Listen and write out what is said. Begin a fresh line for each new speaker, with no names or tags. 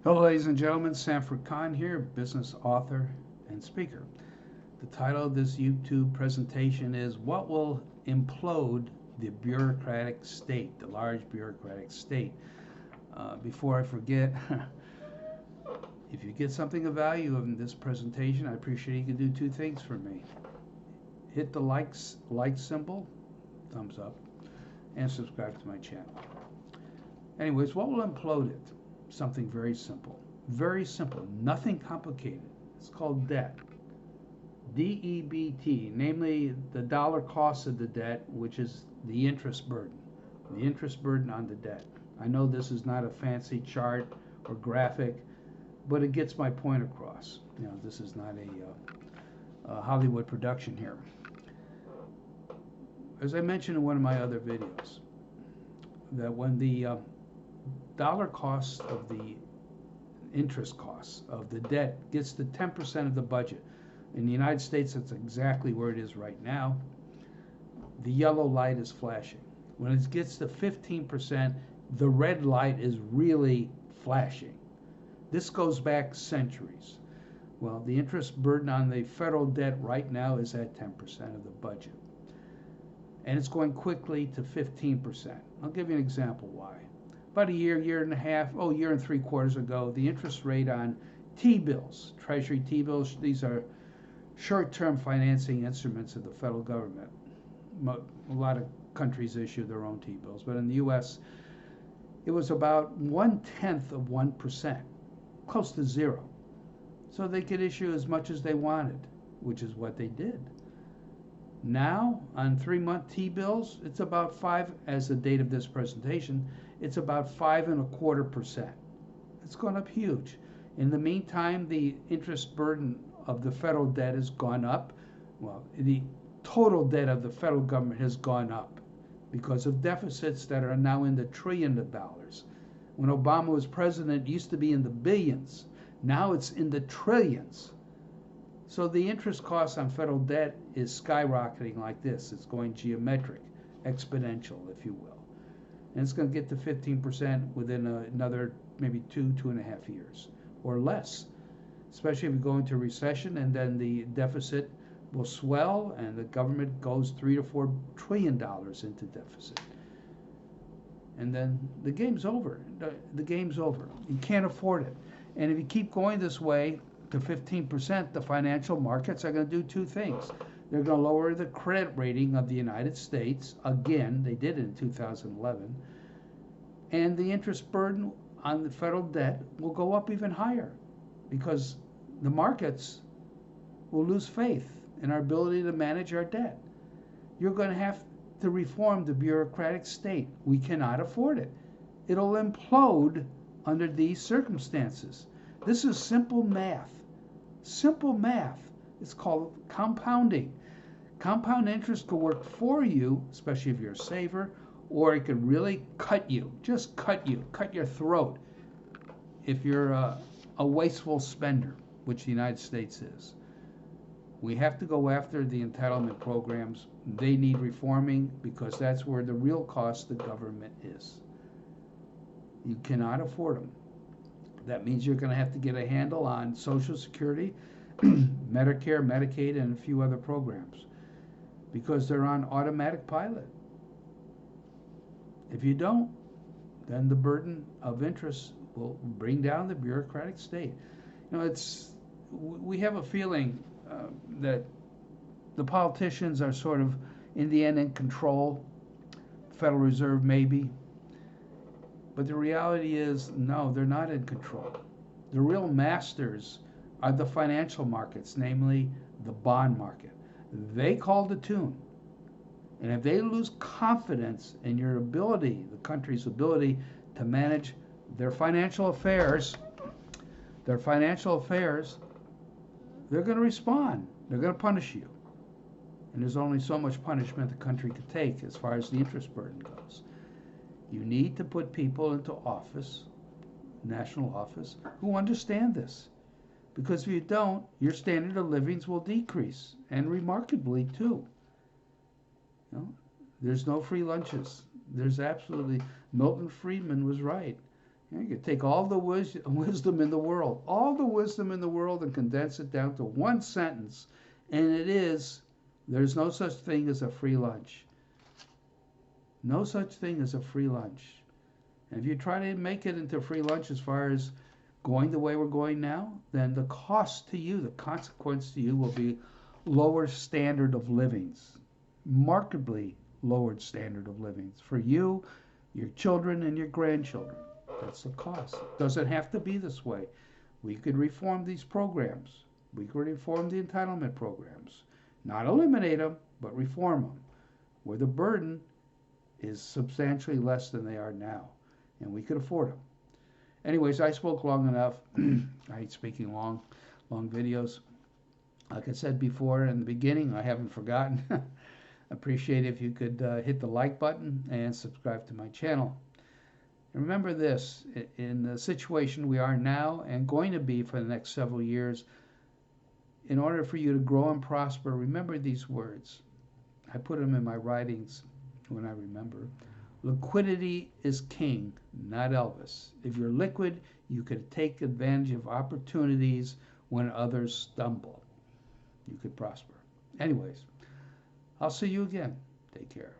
Hello, ladies and gentlemen. Sanford Khan here, business author and speaker. The title of this YouTube presentation is What Will Implode the Bureaucratic State, the large bureaucratic state? Before I forget, if you get something of value in this presentation, I appreciate you can do two things for me. Hit the like symbol, thumbs up, and subscribe to my channel. Anyways, what will implode it? Something very simple. Very simple. Nothing complicated. It's called debt. DEBT, namely the dollar cost of the debt, which is the interest burden. The interest burden on the debt. I know this is not a fancy chart or graphic, but it gets my point across. You know, this is not a Hollywood production here. As I mentioned in one of my other videos, that when the dollar cost of the interest costs of the debt gets to 10% of the budget. In the United States, that's exactly where it is right now. The yellow light is flashing. When it gets to 15%, the red light is really flashing. This goes back centuries. Well, the interest burden on the federal debt right now is at 10% of the budget. And it's going quickly to 15%. I'll give you an example why. About a year and a half, year and 3/4 ago, the interest rate on T-bills, Treasury T-bills, these are short-term financing instruments of the federal government. A lot of countries issue their own T-bills, but in the U.S., it was about 1/10 of 1%, close to zero. So they could issue as much as they wanted, which is what they did. Now, on 3-month T-bills, it's about 5, as the date of this presentation, it's about 5.25%. It's gone up huge. In the meantime, the interest burden of the federal debt has gone up. Well, the total debt of the federal government has gone up because of deficits that are now in the trillions of dollars. When Obama was president, it used to be in the billions. Now it's in the trillions. So the interest cost on federal debt is skyrocketing like this. It's going geometric, exponential, if you will. And it's going to get to 15% within another maybe 2.5 years or less, especially if we go into a recession, and then the deficit will swell and the government goes $3 to $4 trillion into deficit. And then the game's over. The game's over. You can't afford it. And if you keep going this way to 15%, the financial markets are going to do two things. They're going to lower the credit rating of the United States. Again, they did it in 2011. And the interest burden on the federal debt will go up even higher because the markets will lose faith in our ability to manage our debt. You're going to have to reform the bureaucratic state. We cannot afford it. It'll implode under these circumstances. This is simple math. Simple math. It's called compounding. Compound interest could work for you, especially if you're a saver, or it could really cut you, just cut you, cut your throat if you're a wasteful spender, which the United States is. We have to go after the entitlement programs. They need reforming because that's where the real cost of government is. You cannot afford them. That means you're going to have to get a handle on Social Security, Medicare, Medicaid, and a few other programs because they're on automatic pilot. If you don't, then the burden of interest will bring down the bureaucratic state. You know, we have a feeling that the politicians are sort of, in the end, in control. Federal Reserve maybe. But the reality is, no, they're not in control. The real masters are the financial markets, namely the bond market. They call the tune. And if they lose confidence in your ability, the country's ability to manage their financial affairs, they're going to respond. They're going to punish you. And there's only so much punishment the country could take as far as the interest burden goes. You need to put people into office, national office, who understand this. Because if you don't, your standard of living will decrease, and remarkably too. You know, there's no free lunches. There's absolutely, Milton Friedman was right. You could take all the wisdom in the world, all the wisdom in the world, and condense it down to one sentence, and it is, there's no such thing as a free lunch. No such thing as a free lunch. And if you try to make it into free lunch as far as going the way we're going now, then the cost to you, the consequence to you will be lower standard of livings, markedly lowered standard of livings for you, your children, and your grandchildren. That's the cost. It doesn't have to be this way. We could reform these programs. We could reform the entitlement programs. Not eliminate them, but reform them, where the burden is substantially less than they are now, and we could afford them. Anyways, I spoke long enough. I hate speaking long videos. Like I said before in the beginning, I haven't forgotten. Appreciate if you could hit the like button and subscribe to my channel. And remember this, in the situation we are now and going to be for the next several years, in order for you to grow and prosper, remember these words. I put them in my writings when I remember. Liquidity is king, not Elvis. If you're liquid, you could take advantage of opportunities when others stumble. You could prosper. Anyways, I'll see you again. Take care.